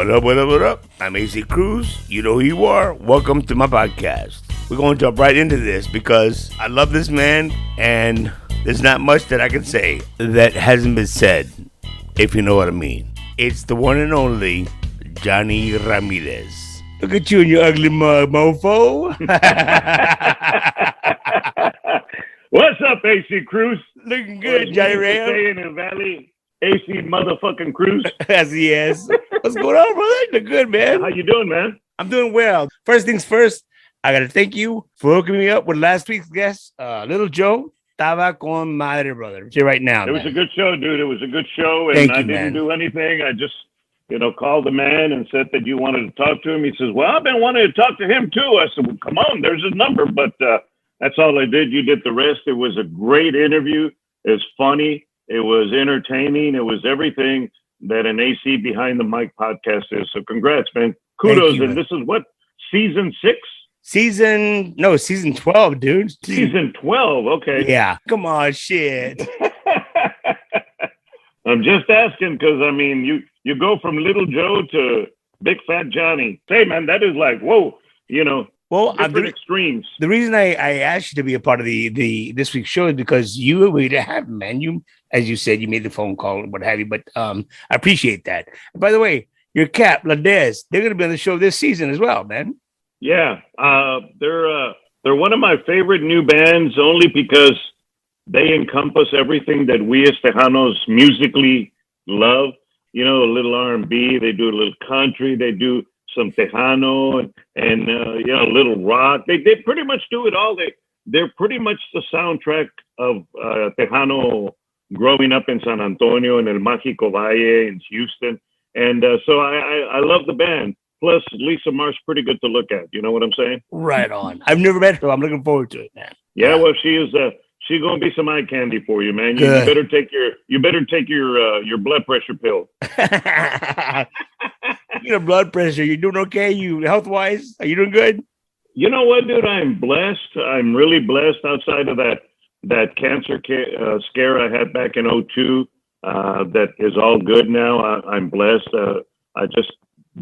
What up, what up, what up? I'm AC Cruz. You know who you are. Welcome to my podcast. We're going to jump right into this because I love this man and there's not much that I can say that hasn't been said, if you know what I mean. It's the one and only Jonny Ramirez. Look at you and your ugly mug, mofo. What's up, AC Cruz? Looking good, Jonny Ramirez. Stay in the valley. AC motherfucking Cruz. As he is. What's going on, brother? Look good, man. How you doing, man? I'm doing well. First things first, I got to thank you for hooking me up with last week's guest, Little Joe. Estaba con madre, brother. See right now. It was a good show, dude. It was a good show, and I didn't do anything. I just, called the man and said that you wanted to talk to him. He says, well, I've been wanting to talk to him, too. I said, well, come on, there's his number. But that's all I did. You did the rest. It was a great interview. It was funny. It was entertaining. It was everything that an AC Behind the Mic podcast is. So congrats, man. Kudos. And this is what, season 6? Season 12, dude. Season 12. Okay. Yeah. Come on, shit. I'm just asking because, you go from Little Joe to Big Fat Johnny. Hey, man, that is like, whoa, different extremes. The reason I asked you to be a part of the this week's show is because you agreed to have him, man. You, as you said, you made the phone call and what have you, but I appreciate that. And by the way, your Cap, Ladez, they're going to be on the show this season as well, man. Yeah, they're one of my favorite new bands only because they encompass everything that we as Tejanos musically love. A little R&B, they do a little country, they do some Tejano and a little rock. They pretty much do it all. They're pretty much the soundtrack of Tejano growing up in San Antonio and El Mágico Valle in Houston. And so I love the band. Plus, Lisa Mar's pretty good to look at. You know what I'm saying? Right on. I've never met her. I'm looking forward to it, man. Yeah, well, she is. She's gonna be some eye candy for you, man. You better take your blood pressure pill. Your blood pressure. You doing okay? You health wise? Are you doing good? You know what, dude? I'm blessed. I'm really blessed. Outside of that cancer scare I had back in 2002, that is all good now. I'm blessed.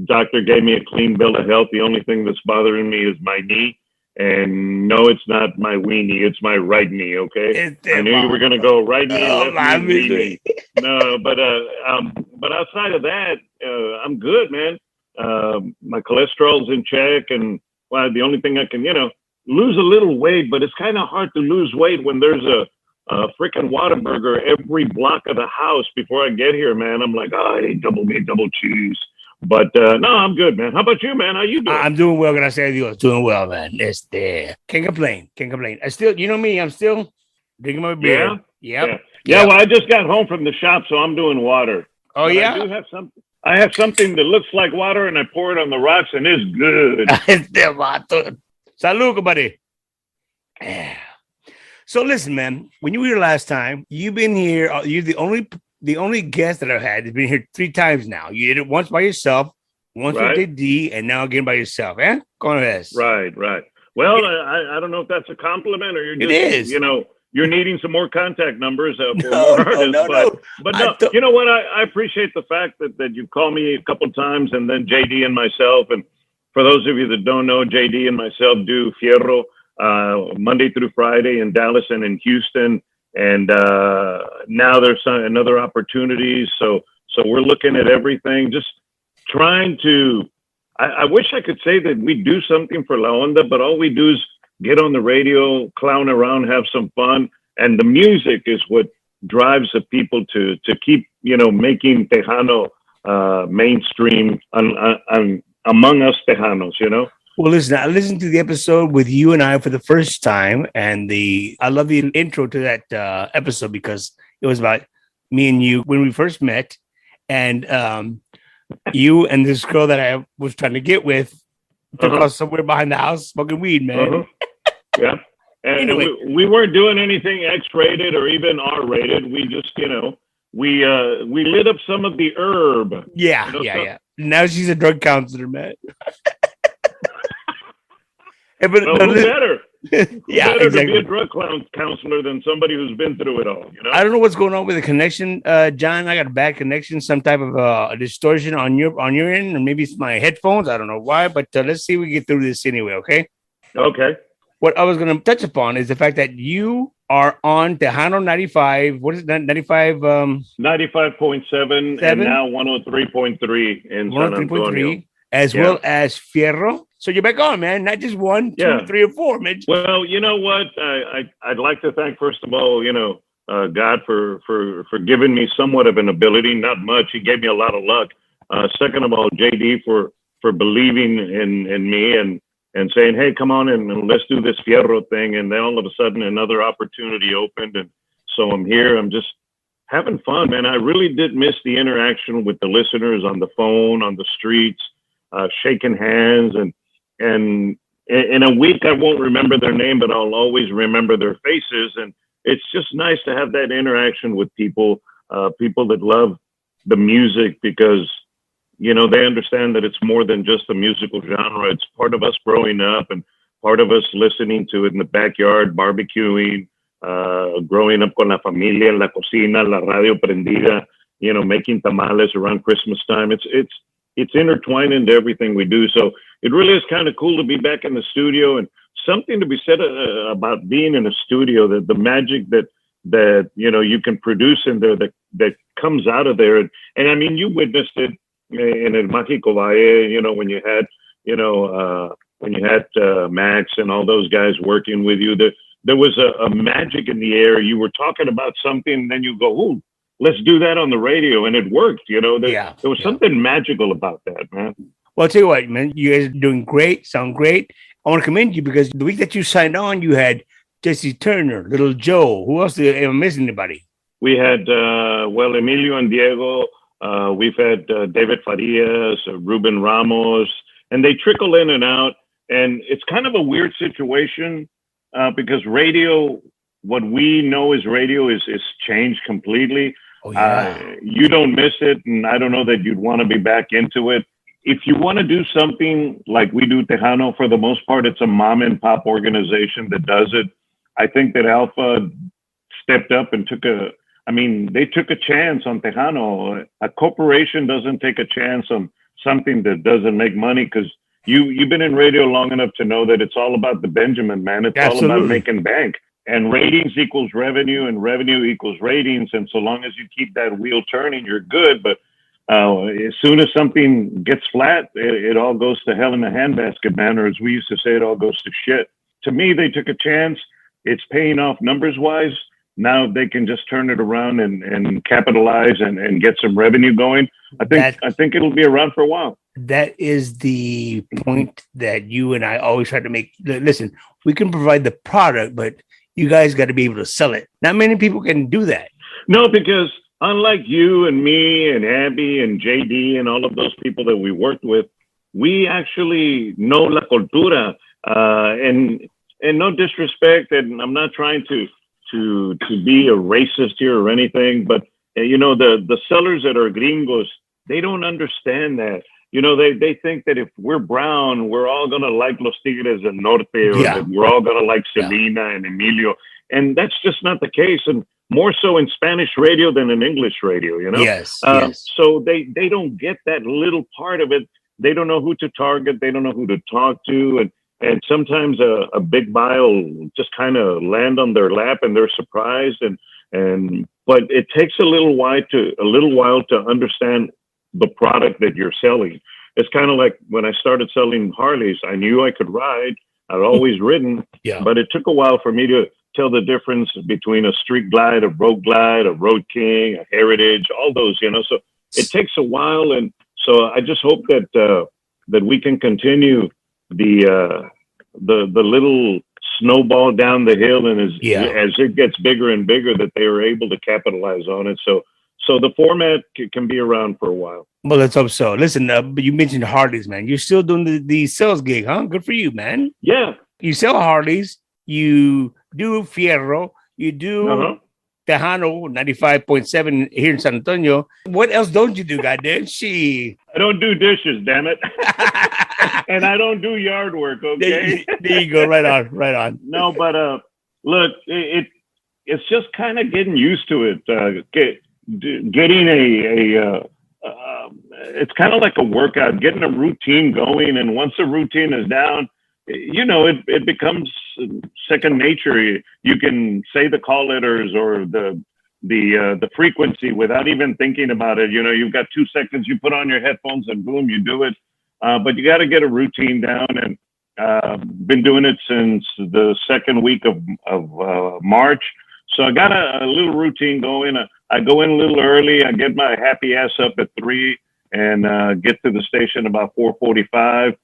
Doctor gave me a clean bill of health. The only thing that's bothering me is my knee. And no, it's not my weenie. It's my right knee. Okay. I knew you were going to go right knee, left knee. No, but outside of that, I'm good, man. My cholesterol's in check, and the only thing I can, lose a little weight, but it's kind of hard to lose weight when there's a freaking Whataburger every block of the house before I get here, man. I'm like, I need double meat, double cheese. But no, I'm good, man. How about you, man? How you doing? I'm doing well. Can I say you? Doing well, man. It's there. Can't complain. I still, you know me. I'm still drinking my beer. Yeah. Well, I just got home from the shop, so I'm doing water. Oh, but yeah. I have something that looks like water, and I pour it on the rocks, and it's good. Salud, buddy. So listen, man. When you were here last time, you've been here. You're the only guest that I've had has been here 3 times now. You did it once by yourself, once with D, and now again by yourself. Eh? Go ahead. Right. Well, I don't know if that's a compliment or you're just, it is. You're needing some more contact numbers for more artists. No. But no, you know what? I appreciate the fact that you called me a couple times, and then JD and myself. And for those of you that don't know, JD and myself do Fierro Monday through Friday in Dallas and in Houston. And now there's another opportunity. So we're looking at everything, just trying to, I wish I could say that we do something for La Onda, but all we do is get on the radio, clown around, have some fun. And the music is what drives the people to keep, making Tejano mainstream among us Tejanos, Well, listen, I listened to the episode with you and I for the first time, and I love the intro to that episode because it was about me and you when we first met, and you and this girl that I was trying to get with took us somewhere behind the house smoking weed, man. Yeah, and anyway. we weren't doing anything X-rated or even R-rated. We just, we lit up some of the herb. Yeah. Now she's a drug counselor, man. Who better? Yeah, Better exactly. to be a drug counselor than somebody who's been through it all. I don't know what's going on with the connection, John. I got a bad connection, some type of distortion on your end, or maybe it's my headphones. I don't know why, but let's see if we get through this anyway. Okay. Okay. What I was going to touch upon is the fact that you are on Tejano 95. What is that? 95? 95.7 and now 103.3 in San Antonio. As well as Fierro. So you're back on, man. Not just 1, 2, 3, or 4, man. Well, you know what? I'd like to thank, first of all, God for giving me somewhat of an ability. Not much. He gave me a lot of luck. Second of all, JD for believing in me and saying, hey, come on and let's do this Fierro thing. And then all of a sudden another opportunity opened. And so I'm here. I'm just having fun, man. I really did miss the interaction with the listeners on the phone, on the streets, shaking hands. And in a week, I won't remember their name, but I'll always remember their faces. And it's just nice to have that interaction with people that love the music, because they understand that it's more than just a musical genre. It's part of us growing up and part of us listening to it in the backyard, barbecuing, growing up con la familia, en la cocina, la radio prendida, making tamales around Christmas time. It's intertwined into everything we do. So it really is kind of cool to be back in the studio, and something to be said about being in a studio, that the magic that you can produce in there that comes out of there. And I mean, you witnessed it in El Mágico Valle, when you had Max and all those guys working with you, there was a magic in the air. You were talking about something, and then you go, "Ooh, let's do that on the radio," and it worked. There was something magical about that, man. Well, I'll tell you what, man, you guys are doing great, sound great. I want to commend you, because the week that you signed on, you had Jesse Turner, Little Joe. Who else am I missing? Anybody? We had Emilio and Diego. We've had David Farias, Ruben Ramos, and they trickle in and out. And it's kind of a weird situation because radio, what we know as radio, is changed completely. Oh, yeah. You don't miss it, and I don't know that you'd want to be back into it. If you want to do something like we do Tejano, for the most part, it's a mom and pop organization that does it. I think that Alpha stepped up and they took a chance on Tejano. A corporation doesn't take a chance on something that doesn't make money, because you've been in radio long enough to know that it's all about the Benjamin, man. It's all about making bank. And ratings equals revenue, and revenue equals ratings. And so long as you keep that wheel turning, you're good. But as soon as something gets flat, it all goes to hell in a handbasket, man. Or as we used to say, it all goes to shit. To me, they took a chance. It's paying off numbers-wise. Now they can just turn it around and capitalize and get some revenue going. I think it'll be around for a while. That is the point that you and I always try to make. Listen, we can provide the product, but you guys got to be able to sell it. Not many people can do that. No, because unlike you and me and Abby and JD and all of those people that we worked with, we actually know la cultura. And no disrespect, and I'm not trying to be a racist here or anything, but the sellers that are gringos, they don't understand that. They think that if we're brown, we're all gonna like Los Tigres del Norte, or that we're all gonna like Selena and Emilio, and that's just not the case. And more so in Spanish radio than in English radio, Yes. So they don't get that little part of it. They don't know who to target. They don't know who to talk to, and sometimes a big buy will just kind of land on their lap, and they're surprised. But it takes a little while to understand the product that you're selling. It's kind of like when I started selling Harleys. I knew I could ride. I'd always ridden, but it took a while for me to tell the difference between a Street Glide, a Road Glide, a Road King, a Heritage, all those. So it takes a while, and so I just hope that we can continue the little snowball down the hill, and as it gets bigger and bigger, that they are able to capitalize on it. So the format can be around for a while. Well, let's hope so. Listen, you mentioned Harleys, man. You're still doing the sales gig, huh? Good for you, man. Yeah. You sell Harleys. You do Fierro. You do Tejano 95.7 here in San Antonio. What else don't you do, goddamn? I don't do dishes, damn it. and I don't do yard work. Okay. There you go. Right on. Right on. No, but look, it's just kind of getting used to it. Getting it's kind of like a workout, getting a routine going, and once the routine is down, it becomes second nature. You can say the call letters or the frequency without even thinking about it. You've got 2 seconds, you put on your headphones and boom, you do it. But you got to get a routine down, and been doing it since the second week of March. So I got a little routine going. I go in a little early. I get my happy ass up at 3 and get to the station about 4:45.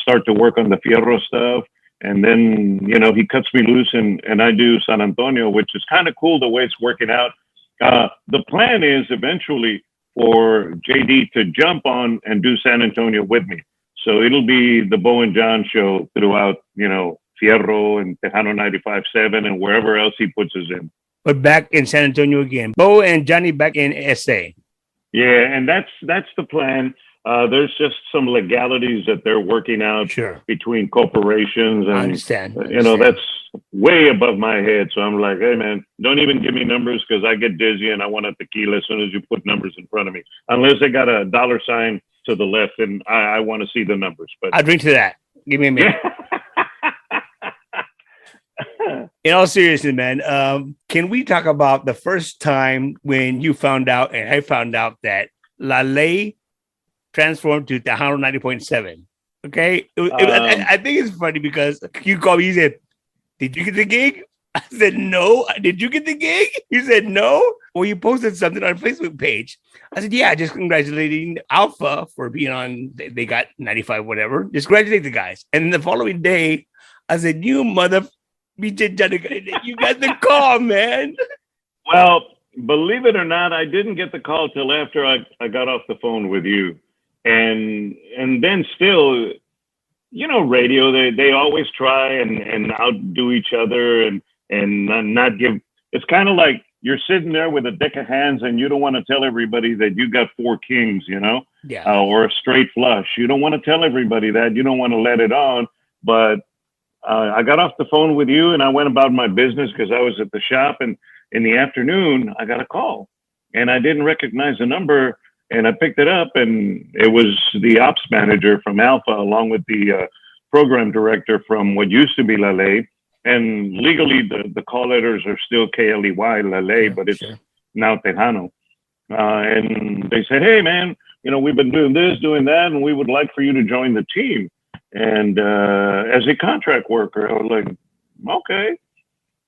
Start to work on the Fierro stuff. And then, he cuts me loose and I do San Antonio, which is kind of cool the way it's working out. The plan is eventually for JD to jump on and do San Antonio with me. So it'll be the Bo and John show throughout, Fierro and Tejano 95.7 and wherever else he puts us in. But back in San Antonio again. Bo and Johnny back in SA. Yeah, and that's the plan. There's just some legalities that they're working out between corporations. And, I understand. That's way above my head. So I'm like, hey, man, don't even give me numbers because I get dizzy and I want a tequila as soon as you put numbers in front of me. Unless they got a dollar sign to the left and I want to see the numbers. But I'll drink to that. Give me a minute. In all seriousness, man, can we talk about the first time when you found out and I found out that La Ley transformed to Tejano 90.7? Okay. I think it's funny because you called me, you said, did you get the gig? I said, no. Did you get the gig? You said, no. Well, you posted something on a Facebook page. I said, yeah, just congratulating Alpha for being on, they got 95, whatever. Just congratulate the guys. And then the following day, I said, you mother, you got the call, man. Well, believe it or not, I didn't get the call till after I got off the phone with you. And then still, radio, they always try and outdo each other and not give. It's kind of like you're sitting there with a deck of hands and you don't want to tell everybody that you got 4 kings, or a straight flush. You don't want to tell everybody that. You don't want to let it on. But I got off the phone with you and I went about my business because I was at the shop. And in the afternoon, I got a call and I didn't recognize the number. And I picked it up, and it was the ops manager from Alpha, along with the program director from what used to be La Ley. And legally, the call letters are still KLEY, La Ley, but it's now Tejano. And they said, hey, man, we've been doing this, doing that, and we would like for you to join the team. And as a contract worker, I was like, okay.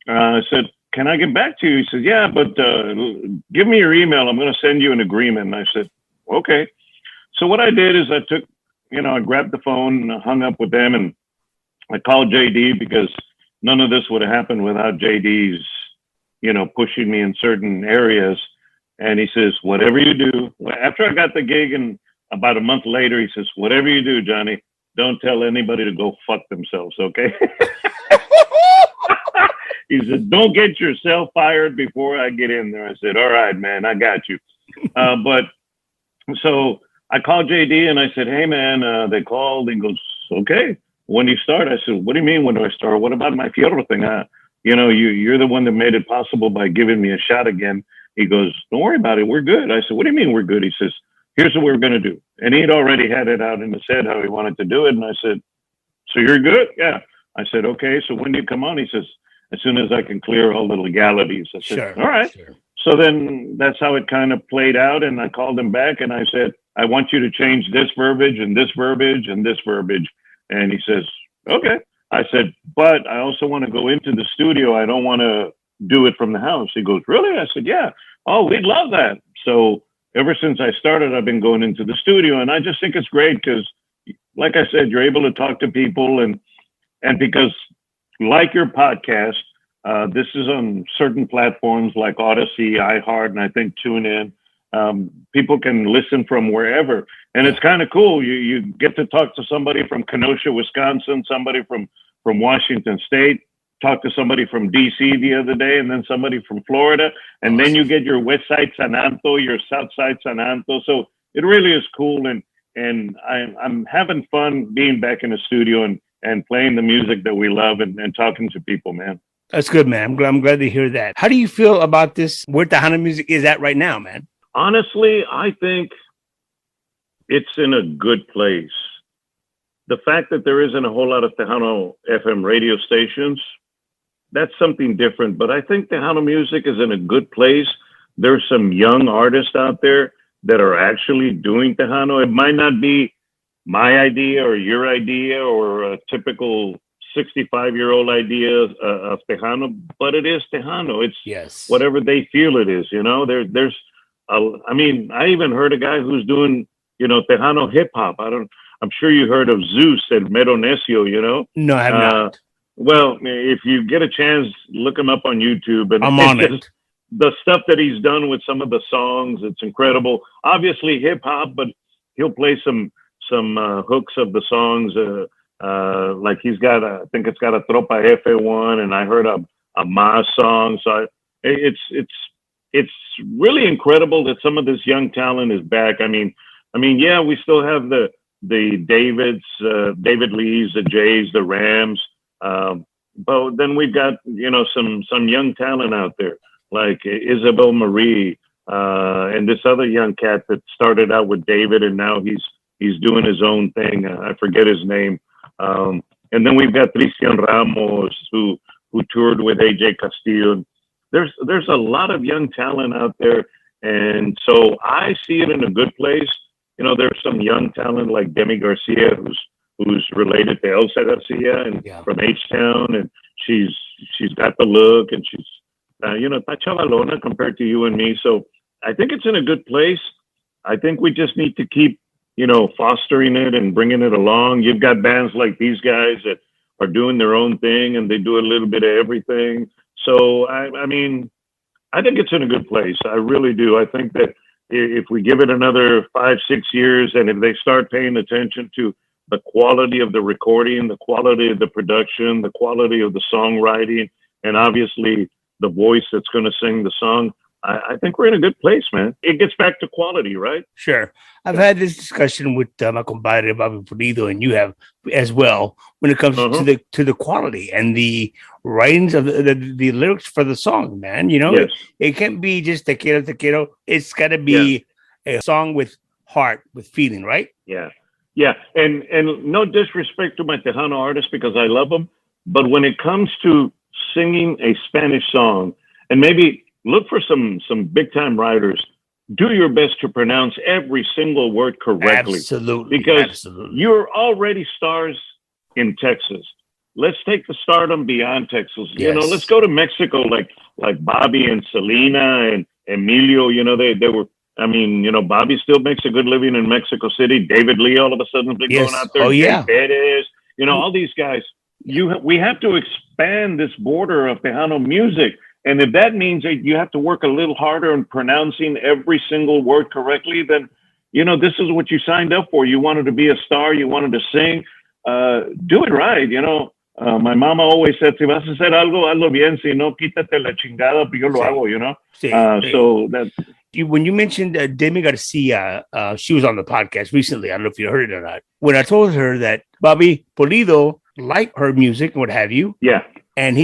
I said, can I get back to you? He said, yeah, but give me your email. I'm going to send you an agreement. And I said, okay. So what I did is I took, I grabbed the phone, hung up with them, and I called JD because none of this would have happened without JD's, pushing me in certain areas. And he says, whatever you do, after I got the gig and about a month later, he says, whatever you do, Johnny, don't tell anybody to go fuck themselves, okay? He said, don't get yourself fired before I get in there. I said, all right, man, I got you. But so I called JD and I said, hey, man, they called. He goes, okay, when do you start? I said, what do you mean, when do I start? What about my Fierro thing? You're the one that made it possible by giving me a shot again. He goes, don't worry about it. We're good. I said, what do you mean we're good? He says, here's what we're going to do. And he'd already had it out in his head how he wanted to do it. And I said, so you're good? Yeah. I said, okay, so when do you come on? He says, as soon as I can clear all the legalities. I said, all right. Sure. So then that's how it kind of played out. And I called him back and I said, I want you to change this verbiage and this verbiage and this verbiage. And he says, okay. I said, but I also want to go into the studio. I don't want to do it from the house. He goes, really? I said, yeah. Oh, we'd love that. So ever since I started, I've been going into the studio. And I just think it's great because, like I said, you're able to talk to people. And because like your podcast, this is on certain platforms like Odyssey, iHeart, and I think TuneIn. People can listen from wherever. And it's kind of cool. You get to talk to somebody from Kenosha, Wisconsin, somebody from Washington State, talk to somebody from DC the other day, and then somebody from Florida. And awesome. Then you get your West Side San Anto, your South Side San Anto. So it really is cool. And and I'm having fun being back in the studio and playing the music that we love and talking to people, man. That's good, man. I'm glad to hear that. How do you feel about this, where Tejano music is at right now, man? Honestly, I think it's in a good place. The fact that there isn't a whole lot of Tejano FM radio stations, that's something different. But I think Tejano music is in a good place. There's some young artists out there that are actually doing Tejano. It might not be my idea or your idea or a typical 65-year-old idea of Tejano, but it is Tejano. It's whatever they feel it is. I mean, I even heard a guy who's doing, Tejano hip hop. I'm sure you heard of Zeus and Mero Necio, No, I have not. Well, if you get a chance, look him up on YouTube. And I'm on it. The stuff that he's done with some of the songs, it's incredible. Obviously hip hop, but he'll play some hooks of the songs. Like he's got, I think it's got a Tropa F1, and I heard a Mas song. So it's really incredible that some of this young talent is back. I mean, yeah, we still have the Davids, David Lees, the Jays, the Rams. But then we've got, some young talent out there like Isabel Marie, and this other young cat that started out with David and now he's doing his own thing. I forget his name. And then we've got Cristian Ramos who toured with AJ Castillo. There's a lot of young talent out there. And so I see it in a good place. There's some young talent like Demi Garcia, who's related to Elsa Garcia and from H-Town, and she's got the look, and she's está chavalona compared to you and me. So I think it's in a good place. I think we just need to keep fostering it and bringing it along. You've got bands like these guys that are doing their own thing, and they do a little bit of everything. So I mean, I think it's in a good place. I really do. I think that if we give it another 5-6 years, and if they start paying attention to the quality of the recording, the quality of the production, the quality of the songwriting, and obviously the voice that's going to sing the song, I think we're in a good place, man. It gets back to quality, right? Sure. I've had this discussion with my compadre, Bobby Pulido, and you have as well, when it comes to the quality and the writings of the lyrics for the song, man. It can't be just te quiero, te quiero. It's got to be a song with heart, with feeling, right? Yeah. Yeah. And no disrespect to my Tejano artists, because I love them. But when it comes to singing a Spanish song, and maybe look for some big time writers, do your best to pronounce every single word correctly. Absolutely. Because you're already stars in Texas. Let's take the stardom beyond Texas. Yes. Let's go to Mexico, like Bobby and Selena and Emilio. They were. I mean, Bobby still makes a good living in Mexico City. David Lee all of a sudden been going out there. Oh yeah. Perez, all these guys. We have to expand this border of Tejano music. And if that means that you have to work a little harder in pronouncing every single word correctly, then, this is what you signed up for. You wanted to be a star. You wanted to sing. Do it right. My mama always said, si vas a hacer algo, hazlo bien. Si no, quítate la chingada, yo lo hago, So that. When you mentioned Demi Garcia, she was on the podcast recently. I don't know if you heard it or not. When I told her that Bobby Pulido liked her music and what have you. Yeah. And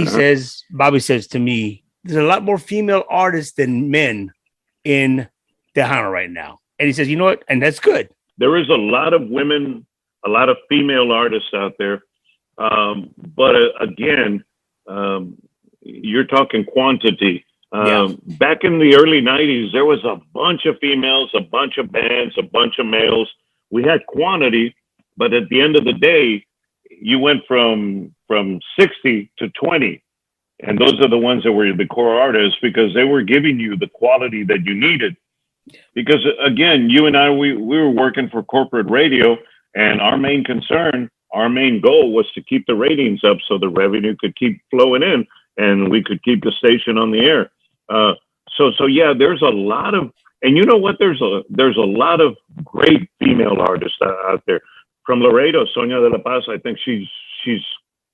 Bobby says to me, there's a lot more female artists than men in Tejano right now. And he says, you know what? And that's good. There is a lot of women, a lot of female artists out there. But again, you're talking quantity. Back in the early 90s, there was a bunch of females, a bunch of bands, a bunch of males. We had quantity, but at the end of the day, you went from 60 to 20. And those are the ones that were the core artists, because they were giving you the quality that you needed. Because again, you and I, we were working for corporate radio, and our main concern, our main goal was to keep the ratings up so the revenue could keep flowing in and we could keep the station on the air. So yeah, there's a lot of, and you know what? There's a lot of great female artists out there. From Laredo, Sonia de la Paz, I think she's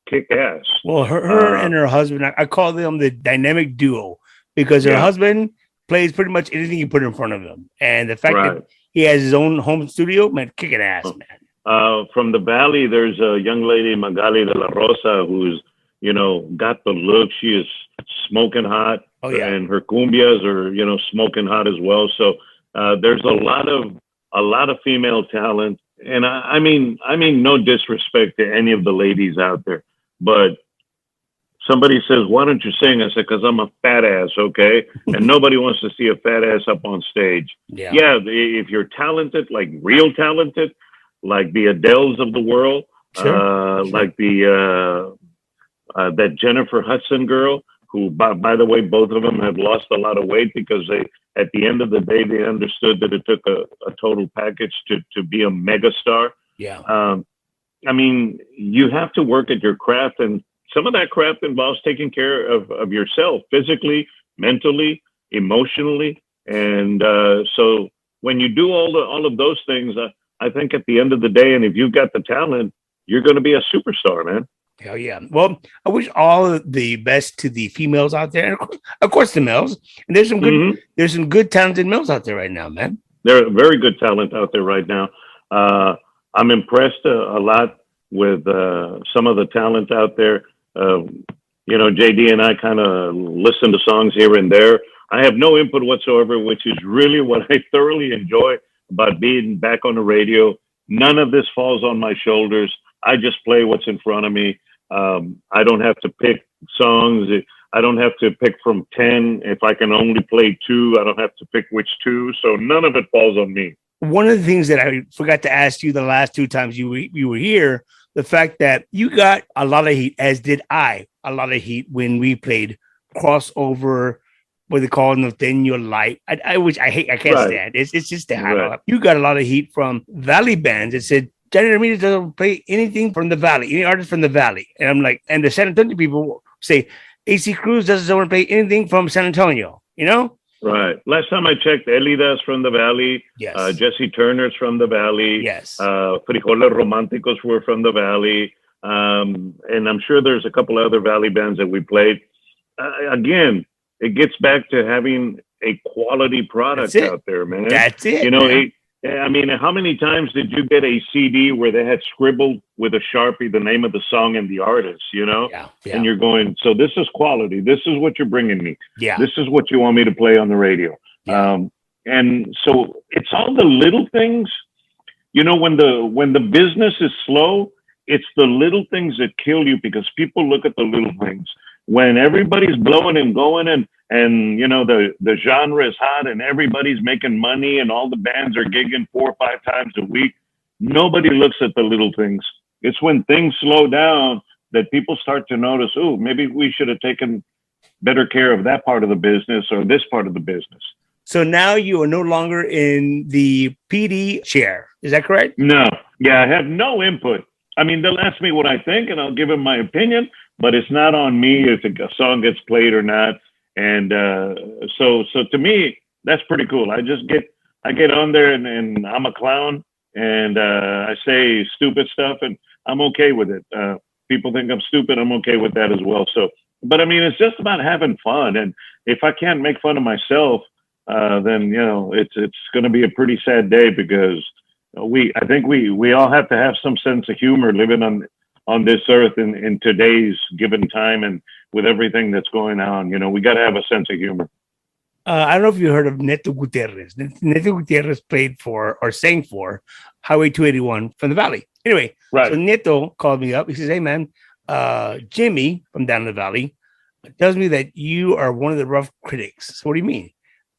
kick ass. Well, her and her husband, I call them the dynamic duo, because her husband plays pretty much anything you put in front of him. And the fact that He has his own home studio. Man, kicking ass, man. From the Valley, there's a young lady, Magali de la Rosa, who's, got the look. She is smoking hot. Oh, yeah. And her cumbias are, smoking hot as well. So there's a lot of female talent. And I mean, no disrespect to any of the ladies out there, but somebody says, "Why don't you sing?" I said, "Because I'm a fat ass, okay?" And nobody wants to see a fat ass up on stage. Yeah. If you're talented, like real talented, like the Adeles of the world, Sure. like that Jennifer Hudson girl, who, by the way, both of them have lost a lot of weight because at the end of the day, they understood that it took a total package to be a mega star. Yeah. I mean, you have to work at your craft, and some of that craft involves taking care of yourself physically, mentally, emotionally. And so when you do all of those things, I think at the end of the day, and if you've got the talent, you're going to be a superstar, man. Hell yeah. Well, I wish all the best to the females out there. And of course the males. And there's some good talented males out there right now, man. There are very good talent out there right now. I'm impressed a lot with some of the talent out there. JD and I kind of listen to songs here and there. I have no input whatsoever, which is really what I thoroughly enjoy about being back on the radio. None of this falls on my shoulders. I just play what's in front of me. I don't have to pick songs. I don't have to pick from 10. If I can only play 2, I don't have to pick which 2. So none of it falls on me. One of the things that I forgot to ask you the last 2 times you were here, the fact that you got a lot of heat, as did I, a lot of heat when we played crossover, what they call Norteño Light. I can't stand. It's just Tejano. Right. You got a lot of heat from Valley bands that said Jonny Ramirez doesn't play anything from the Valley, any artist from the Valley. And I'm like, and the San Antonio people say AC Cruz doesn't want to play anything from San Antonio, Right. Last time I checked, Elida's from the Valley. Yes. Jesse Turner's from the Valley. Yes. Frijoles Románticos were from the Valley. And I'm sure there's a couple other Valley bands that we played. Again, it gets back to having a quality product out there, man. That's it. How many times did you get a CD where they had scribbled with a Sharpie the name of the song and the artist, Yeah. And you're going, so this is quality. This is what you're bringing me. Yeah. This is what you want me to play on the radio. Yeah. And so it's all the little things, when the business is slow, it's the little things that kill you because people look at the little things. When everybody's blowing and going and the genre is hot and everybody's making money and all the bands are gigging 4 or 5 times a week, nobody looks at the little things. It's when things slow down that people start to notice, oh, maybe we should have taken better care of that part of the business or this part of the business. So now you are no longer in the PD chair. Is that correct? No. Yeah, I have no input. I mean, they'll ask me what I think and I'll give them my opinion, but it's not on me if a song gets played or not. And so to me, that's pretty cool. I get on there and I'm a clown and I say stupid stuff and I'm okay with it. People think I'm stupid. I'm okay with that as well. So, but I mean, it's just about having fun. And if I can't make fun of myself, then, it's going to be a pretty sad day because I think we all have to have some sense of humor living on this earth in today's given time and with everything that's going on. We got to have a sense of humor. I don't know if you heard of Neto Gutierrez. Neto Gutierrez played for or sang for Highway 281 from the Valley. Anyway, right. So Neto called me up. He says, hey, man, Jimmy from down in the Valley tells me that you are one of the rough critics. So what do you mean?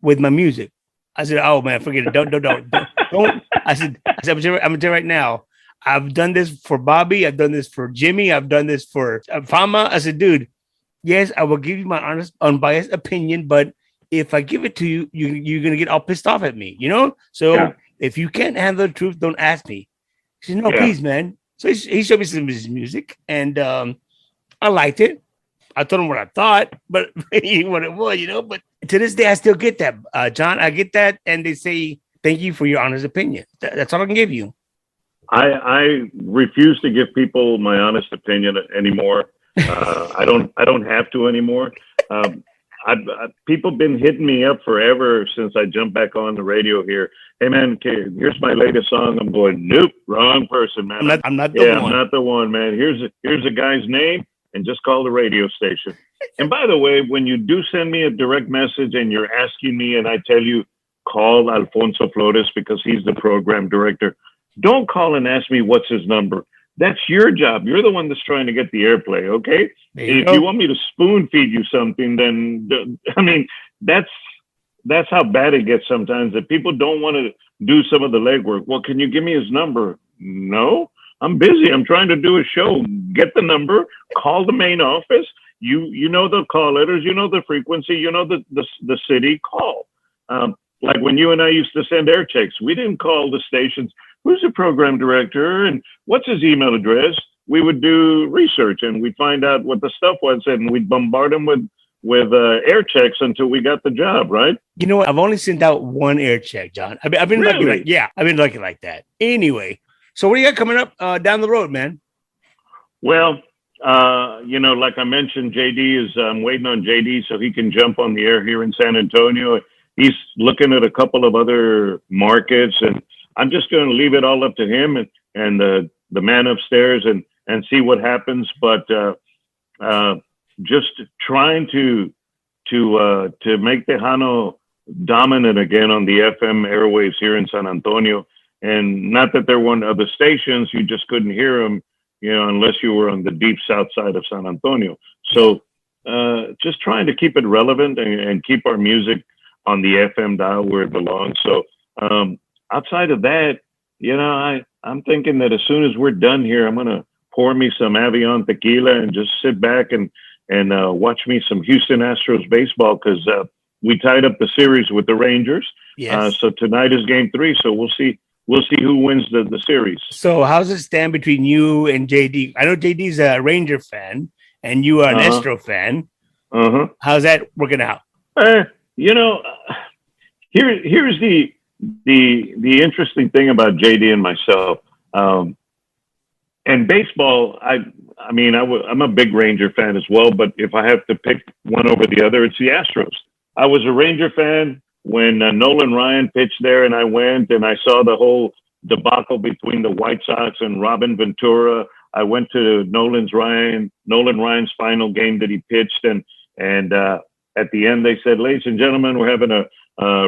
With my music. I said, oh, man, forget it. Don't. I said, I'm going to tell you right now. I've done this for Bobby. I've done this for Jimmy. I've done this for Fama. I said, dude, yes, I will give you my honest, unbiased opinion, but if I give it to you, you're going to get all pissed off at me, So if you can't handle the truth, don't ask me. He said, no, please, man. So he showed me some of his music, and I liked it. I told him what I thought, but what it was, But to this day, I still get that, John. I get that, and they say, thank you for your honest opinion. That's all I can give you. I refuse to give people my honest opinion anymore. I don't have to anymore. people been hitting me up forever since I jumped back on the radio here. Hey man, here's my latest song. I'm going, nope, wrong person, man. I'm not the one. I'm not the one, man. Here's a guy's name, and just call the radio station. And by the way, when you do send me a direct message and you're asking me, and I tell you, call Alfonso Flores because he's the program director. Don't call and ask me what's his number. That's your job. You're the one that's trying to get the airplay, okay? If you want me to spoon feed you something, then I mean that's how bad it gets sometimes. That people don't want to do some of the legwork. Well, can you give me his number? No, I'm busy. I'm trying to do a show. Get the number. Call the main office. You know the call letters. You know the frequency. You know the city. Call. Like when you and I used to send air checks, we didn't call the stations. Who's the program director and what's his email address? We would do research and we'd find out what the stuff was and we'd bombard them with air checks until we got the job, right? You know what? I've only sent out one air check, John. I've been really? I've been lucky like that. Anyway, so what do you got coming up down the road, man? Well, like I mentioned, I'm waiting on JD so he can jump on the air here in San Antonio. He's looking at a couple of other markets and I'm just going to leave it all up to him and the man upstairs and see what happens. But just trying to make Tejano dominant again on the FM airwaves here in San Antonio. And not that there weren't other stations, you just couldn't hear them, unless you were on the deep south side of San Antonio. So just trying to keep it relevant and keep our music on the FM dial where it belongs. So outside of that, I'm thinking that as soon as we're done here, I'm going to pour me some Avion tequila and just sit back and watch me some Houston Astros baseball because we tied up the series with the Rangers. Yes. So tonight is game 3. So we'll see who wins the series. So how's it stand between you and JD? I know JD's a Ranger fan and you are an Astro fan. How's that working out? Here's the interesting thing about JD and myself, and baseball. I'm a big Ranger fan as well. But if I have to pick one over the other, it's the Astros. I was a Ranger fan when Nolan Ryan pitched there, and I went and I saw the whole debacle between the White Sox and Robin Ventura. I went to Nolan Ryan's final game that he pitched, and at the end they said, "Ladies and gentlemen, we're having a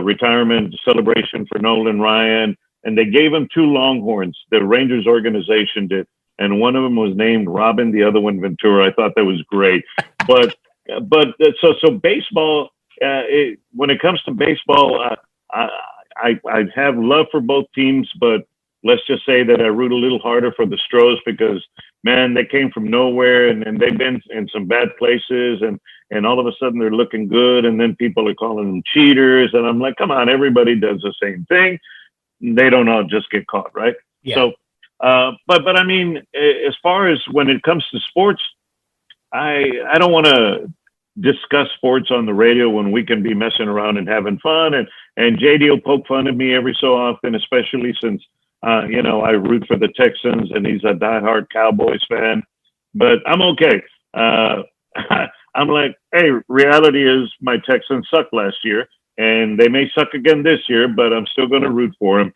retirement celebration for Nolan Ryan," and they gave him 2 Longhorns. The Rangers organization did, and one of them was named Robin, the other one Ventura. I thought that was great. But so baseball. When it comes to baseball, I have love for both teams, but let's just say that I root a little harder for the Stros because, man, they came from nowhere and they've been in some bad places and all of a sudden they're looking good and then people are calling them cheaters. And I'm like, come on, everybody does the same thing. They don't all just get caught, right? Yeah. So, but I mean, as far as when it comes to sports, I don't want to discuss sports on the radio when we can be messing around and having fun. And JD will poke fun at me every so often, especially since, I root for the Texans and he's a diehard Cowboys fan, but I'm okay. I'm like, hey, reality is my Texans sucked last year and they may suck again this year, but I'm still going to root for them.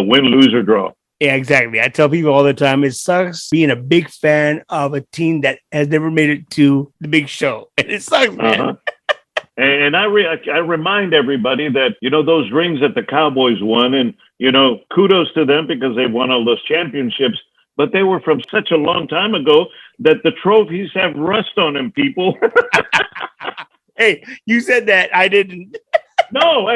Win, lose, or draw. Yeah, exactly. I tell people all the time, it sucks being a big fan of a team that has never made it to the big show. And it sucks, man. And I remind everybody that, those rings that the Cowboys won, and, kudos to them because they won all those championships, but they were from such a long time ago that the trophies have rust on them, people. Hey, you said that. I didn't. No,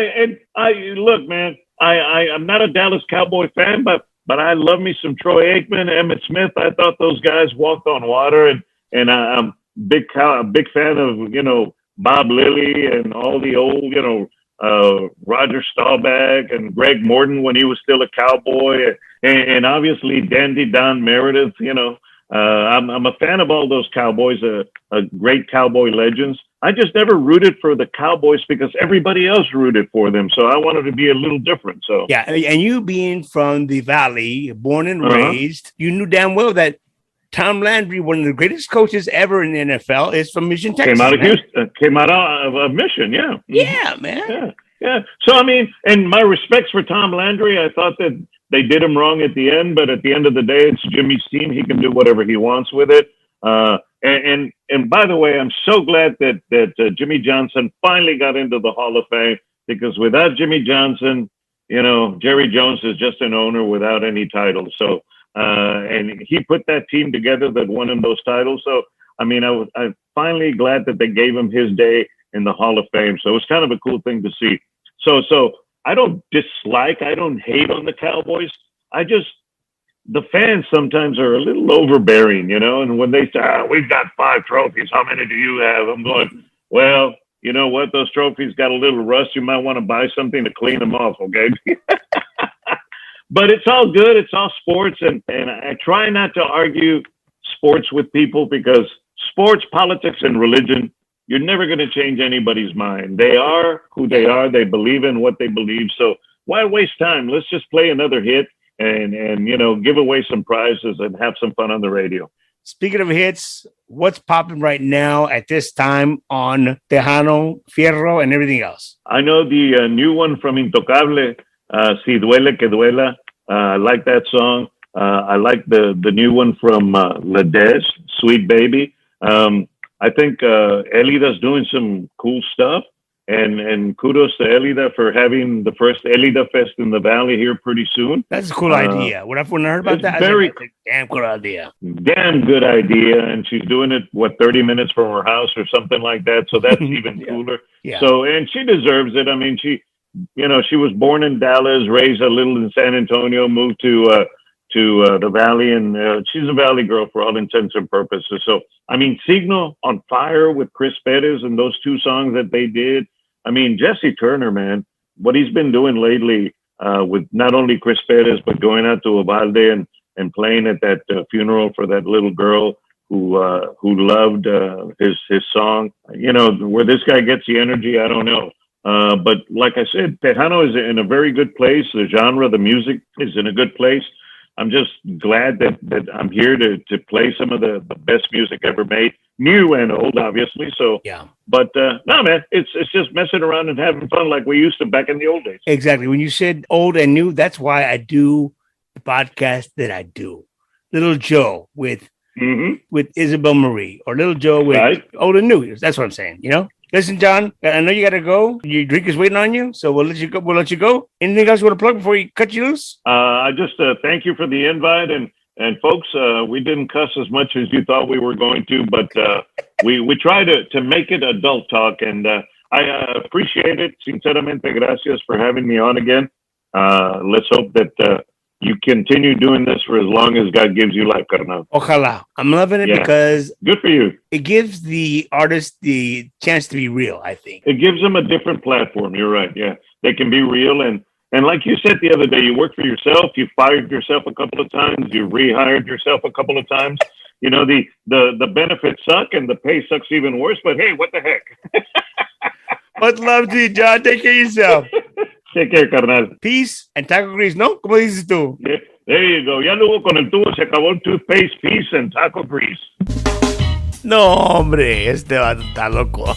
look, man, I'm not a Dallas Cowboy fan, but I love me some Troy Aikman, Emmitt Smith. I thought those guys walked on water, and I'm a big fan of, Bob Lilly and all the old, Roger Staubach and Greg Morton when he was still a Cowboy, and obviously Dandy Don Meredith. I'm a fan of all those Cowboys, great Cowboy legends. I just never rooted for the Cowboys because everybody else rooted for them. So I wanted to be a little different. So yeah, and you being from the Valley, born and raised, you knew damn well that Tom Landry, one of the greatest coaches ever in the NFL, is from Mission, Texas. Came out of Houston. Came out of Mission. Yeah. Yeah, man. Yeah. Yeah. So I mean, and my respects for Tom Landry. I thought that they did him wrong at the end, but at the end of the day, it's Jimmy's team. He can do whatever he wants with it. And by the way, I'm so glad that Jimmy Johnson finally got into the Hall of Fame, because without Jimmy Johnson, Jerry Jones is just an owner without any titles. So, and he put that team together that won him those titles. So, I mean, I'm finally glad that they gave him his day in the Hall of Fame. So it was kind of a cool thing to see. So I don't hate on the Cowboys. The fans sometimes are a little overbearing, and when they say, we've got 5 trophies, how many do you have? I'm going, well, you know what? Those trophies got a little rust. You might want to buy something to clean them off, okay? But it's all good. It's all sports. And I try not to argue sports with people, because sports, politics, and religion, you're never going to change anybody's mind. They are who they are. They believe in what they believe. So why waste time? Let's just play another hit and give away some prizes and have some fun on the radio. Speaking of hits, what's popping right now at this time on Tejano, Fierro, and everything else? I know the new one from Intocable, Si Duele Que Duela. I like that song. I like the new one from Ledez, Sweet Baby. I think Elida's doing some cool stuff. And kudos to Elida for having the first Elida Fest in the Valley here pretty soon. That's a cool idea. When I heard about that, I was like, that's a damn cool idea. Damn good idea. And she's doing it, 30 minutes from her house or something like that. So that's even cooler. Yeah. So, and she deserves it. I mean, she was born in Dallas, raised a little in San Antonio, moved to the Valley, and she's a Valley girl for all intents and purposes. So, I mean, Signal on Fire with Chris Perez and those 2 songs that they did. I mean, Jesse Turner, man, what he's been doing lately with not only Chris Perez, but going out to Uvalde and playing at that funeral for that little girl who loved his song. Where this guy gets the energy, I don't know. But like I said, Tejano is in a very good place. The genre, the music is in a good place. I'm just glad that I'm here to play some of the best music ever made, new and old, obviously. So, yeah. But no, man, it's just messing around and having fun like we used to back in the old days. Exactly. When you said old and new, that's why I do the podcast that I do. Little Joe with Isabel Marie, or Little Joe with old and new. That's what I'm saying. Listen, John, I know you got to go. Your drink is waiting on you, so we'll let you go. Anything else you want to plug before you cut you loose? I just thank you for the invite, and folks, we didn't cuss as much as you thought we were going to, but we try to make it adult talk, and I appreciate it. Sinceramente, gracias for having me on again. Let's hope that you continue doing this for as long as God gives you life, carnal. Ojalá. I'm loving it because good for you. It gives the artist the chance to be real, I think. It gives them a different platform. You're right. Yeah. They can be real. And like you said the other day, you work for yourself. You fired yourself a couple of times. You rehired yourself a couple of times. The benefits suck and the pay sucks even worse. But hey, what the heck? Much love to you, John. Take care of yourself. Take care, carnal. Peace and taco grease, ¿no? ¿Cómo dices tú? Yeah, there you go. Ya luego con el tubo se acabó el toothpaste, peace, and taco grease. No, hombre. Este vato está loco.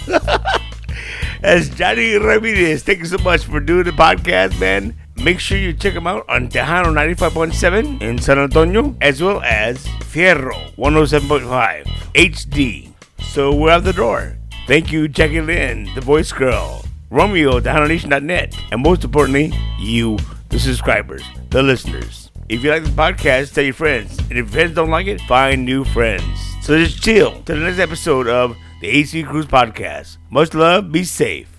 As Jonny Ramirez, thank you so much for doing the podcast, man. Make sure you check him out on Tejano 95.7 in San Antonio, as well as Fierro 107.5 HD. So we're out the door. Thank you, checking in, the voice girl, Romeo, TejanoNation.net, and most importantly, you, the subscribers, the listeners. If you like this podcast, tell your friends. And if your friends don't like it, find new friends. So just chill till the next episode of the AC Cruz Podcast. Much love, be safe.